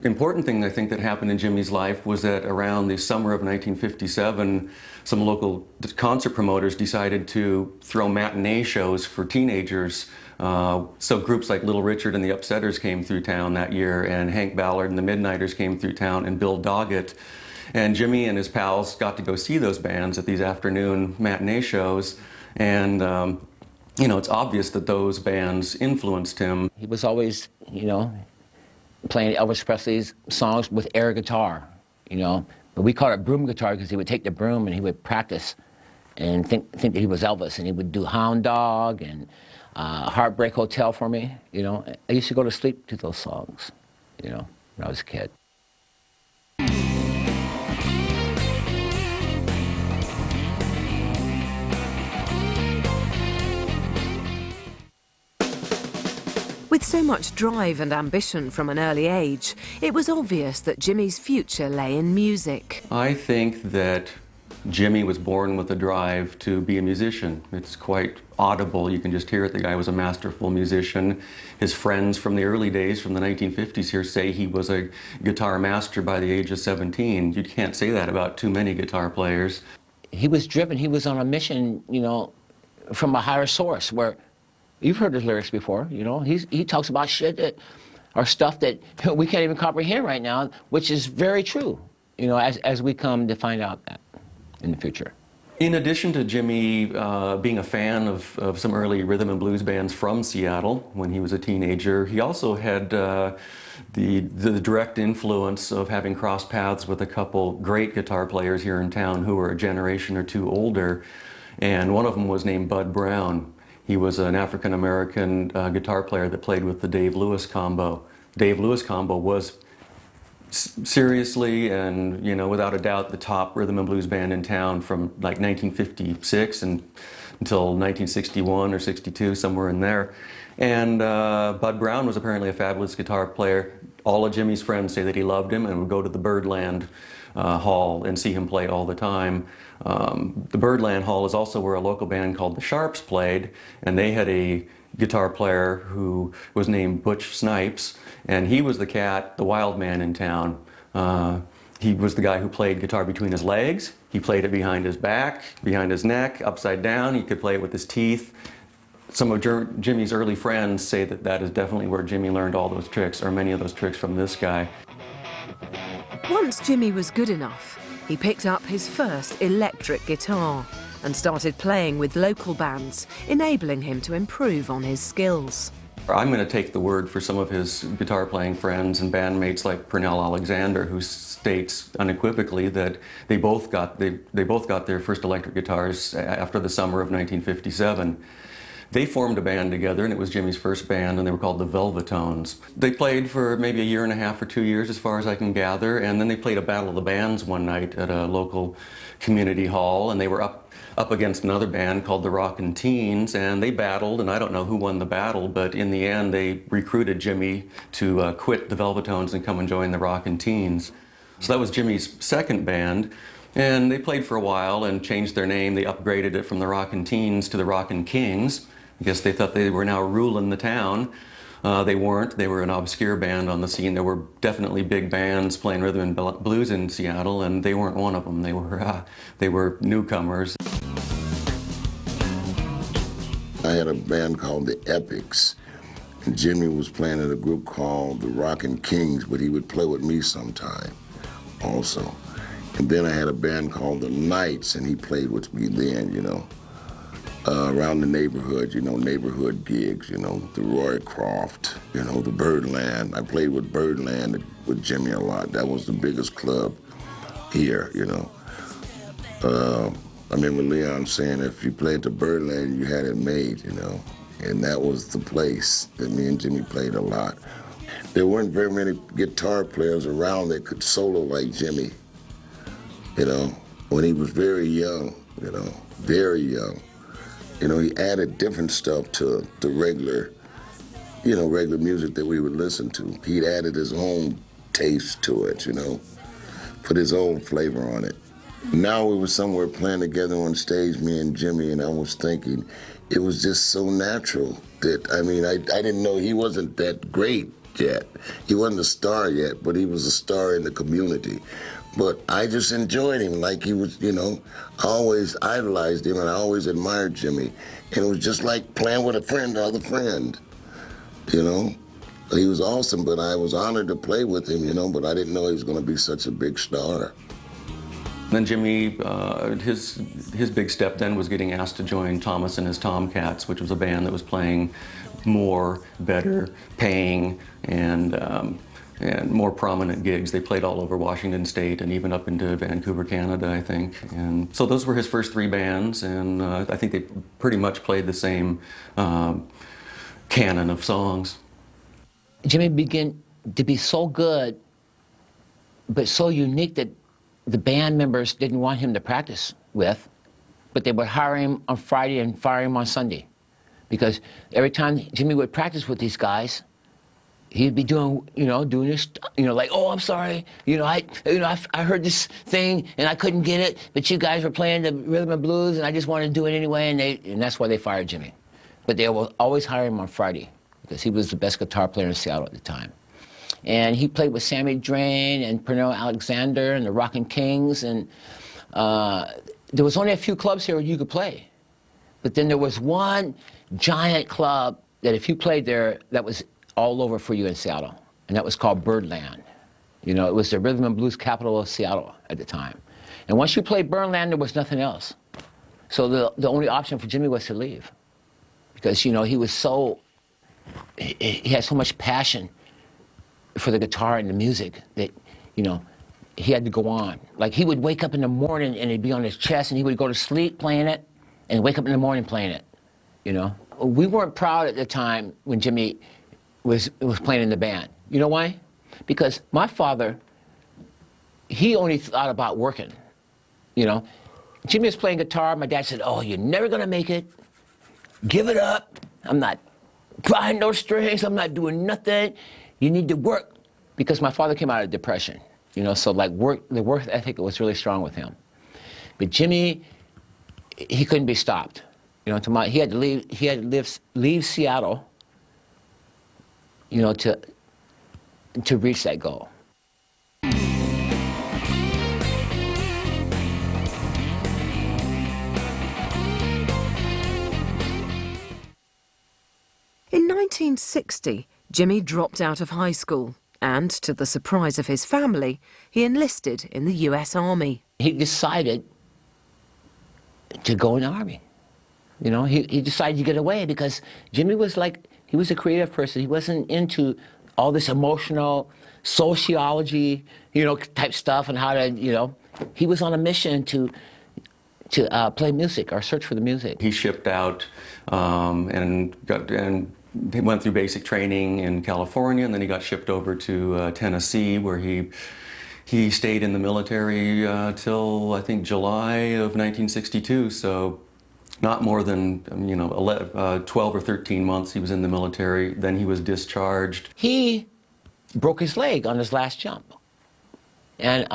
Important thing I think that happened in Jimmy's life was that around the summer of 1957, some local concert promoters decided to throw matinee shows for teenagers. So groups like Little Richard and the Upsetters came through town that year, and Hank Ballard and the Midnighters came through town, and Bill Doggett. And Jimmy and his pals got to go see those bands at these afternoon matinee shows. And you know, it's obvious that those bands influenced him. He was always, you know, playing Elvis Presley's songs with air guitar, you know. But we called it broom guitar because he would take the broom and he would practice and think that he was Elvis. And he would do Hound Dog and Heartbreak Hotel for me, you know. I used to go to sleep to those songs, you know, when I was a kid. With so much drive and ambition from an early age, it was obvious that Jimmy's future lay in music. I think that Jimmy was born with a drive to be a musician. It's quite audible. You can just hear it. The guy was a masterful musician. His friends from the early days, from the 1950s here, say he was a guitar master by the age of 17. You can't say that about too many guitar players. He was driven. He was on a mission, you know, from a higher source where you've heard his lyrics before, you know. He talks about shit that, or stuff that we can't even comprehend right now, which is very true, you know, as we come to find out that in the future. In addition to Jimmy being a fan of some early rhythm and blues bands from Seattle when he was a teenager, he also had the direct influence of having crossed paths with a couple great guitar players here in town who were a generation or two older, and one of them was named Bud Brown. He was an African-American guitar player that played with the Dave Lewis Combo. Dave Lewis Combo was seriously and, you know, without a doubt, the top rhythm and blues band in town from like 1956 until 1961 or 62, somewhere in there. And Bud Brown was apparently a fabulous guitar player. All of Jimmy's friends say that he loved him and would go to the Birdland Hall and see him play all the time. The Birdland Hall is also where a local band called the Sharps played, and they had a guitar player who was named Butch Snipes, and he was the wild man in town. He was the guy who played guitar between his legs. He played it behind his back, behind his neck, upside down. He could play it with his teeth. Some of Jimmy's early friends say that that is definitely where Jimmy learned all those tricks, or many of those tricks, from this guy. Once Jimmy was good enough, he picked up his first electric guitar and started playing with local bands, enabling him to improve on his skills. I'm going to take the word for some of his guitar playing friends and bandmates like Pernell Alexander, who states unequivocally that they both got their first electric guitars after the summer of 1957. They formed a band together, and it was Jimmy's first band, and they were called the Velvetones. They played for maybe a year and a half or 2 years, as far as I can gather, and then they played a Battle of the Bands one night at a local community hall, and they were up against another band called the Rockin' Teens, and they battled, and I don't know who won the battle, but in the end they recruited Jimmy to quit the Velvetones and come and join the Rockin' Teens. So that was Jimmy's second band. And they played for a while and changed their name. They upgraded it from the Rockin' Teens to the Rockin' Kings. I guess they thought they were now ruling the town. They weren't. They were an obscure band on the scene. There were definitely big bands playing rhythm and blues in Seattle, and they weren't one of them. They were newcomers. I had a band called the Epics, and Jimmy was playing in a group called the Rockin' Kings, but he would play with me sometime also. And then I had a band called the Knights, and he played with me then, you know. Around the neighborhood, you know, neighborhood gigs, you know, the Roycroft, you know, the Birdland. I played with Birdland with Jimmy a lot. That was the biggest club here, you know. I remember Leon saying if you played the Birdland, you had it made, you know. And that was the place that me and Jimmy played a lot. There weren't very many guitar players around that could solo like Jimmy, you know, when he was very young, you know, very young. You know, he added different stuff to the regular music that we would listen to. He'd added his own taste to it, you know, put his own flavor on it. Now we were somewhere playing together on stage, me and Jimmy, and I was thinking it was just so natural that, I mean, I didn't know he wasn't that great yet. He wasn't a star yet, but he was a star in the community. But I just enjoyed him like he was, you know, I always idolized him and I always admired Jimmy. And it was just like playing with a friend, another friend, you know. He was awesome, but I was honored to play with him, you know, but I didn't know he was going to be such a big star. Then Jimmy, his big step then was getting asked to join Thomas and his Tomcats, which was a band that was playing more, better, paying, and more prominent gigs. They played all over Washington State and even up into Vancouver, Canada, I think. And so those were his first three bands, and I think they pretty much played the same canon of songs. Jimmy began to be so good, but so unique that the band members didn't want him to practice with, but they would hire him on Friday and fire him on Sunday. Because every time Jimmy would practice with these guys, he'd be doing this, like, oh, I'm sorry, I heard this thing and I couldn't get it, but you guys were playing the rhythm and blues and I just wanted to do it anyway, and that's why they fired Jimmy. But they will always hire him on Friday because he was the best guitar player in Seattle at the time. And he played with Sammy Drain and Pernell Alexander and the Rockin' Kings, and there was only a few clubs here where you could play. But then there was one giant club that if you played there, that was all over for you in Seattle, and that was called Birdland. You know, it was the rhythm and blues capital of Seattle at the time. And once you played Birdland, there was nothing else. So the only option for Jimmy was to leave, because, you know, he was he had so much passion for the guitar and the music that, you know, he had to go on. Like, he would wake up in the morning and it'd be on his chest, and he would go to sleep playing it and wake up in the morning playing it, you know. We weren't proud at the time when Jimmy was playing in the band. You know why? Because my father, he only thought about working, you know. Jimmy was playing guitar. My dad said, oh, you're never gonna make it. Give it up. I'm not trying no strings. I'm not doing nothing. You need to work. Because my father came out of depression, you know, so like the work ethic was really strong with him. But Jimmy, he couldn't be stopped. You know, he had to leave Seattle, you know, to reach that goal. In 1960, Jimmy dropped out of high school and, to the surprise of his family, he enlisted in the US Army. He decided to go in the Army. You know, he decided to get away because Jimmy was like, he was a creative person. He wasn't into all this emotional sociology, you know, type stuff and how to, you know, he was on a mission to play music or search for the music. He shipped out and he went through basic training in California, and then he got shipped over to Tennessee, where he stayed in the military till I think July of 1962. So not more than 12 or 13 months he was in the military. Then he was discharged. He broke his leg on his last jump, and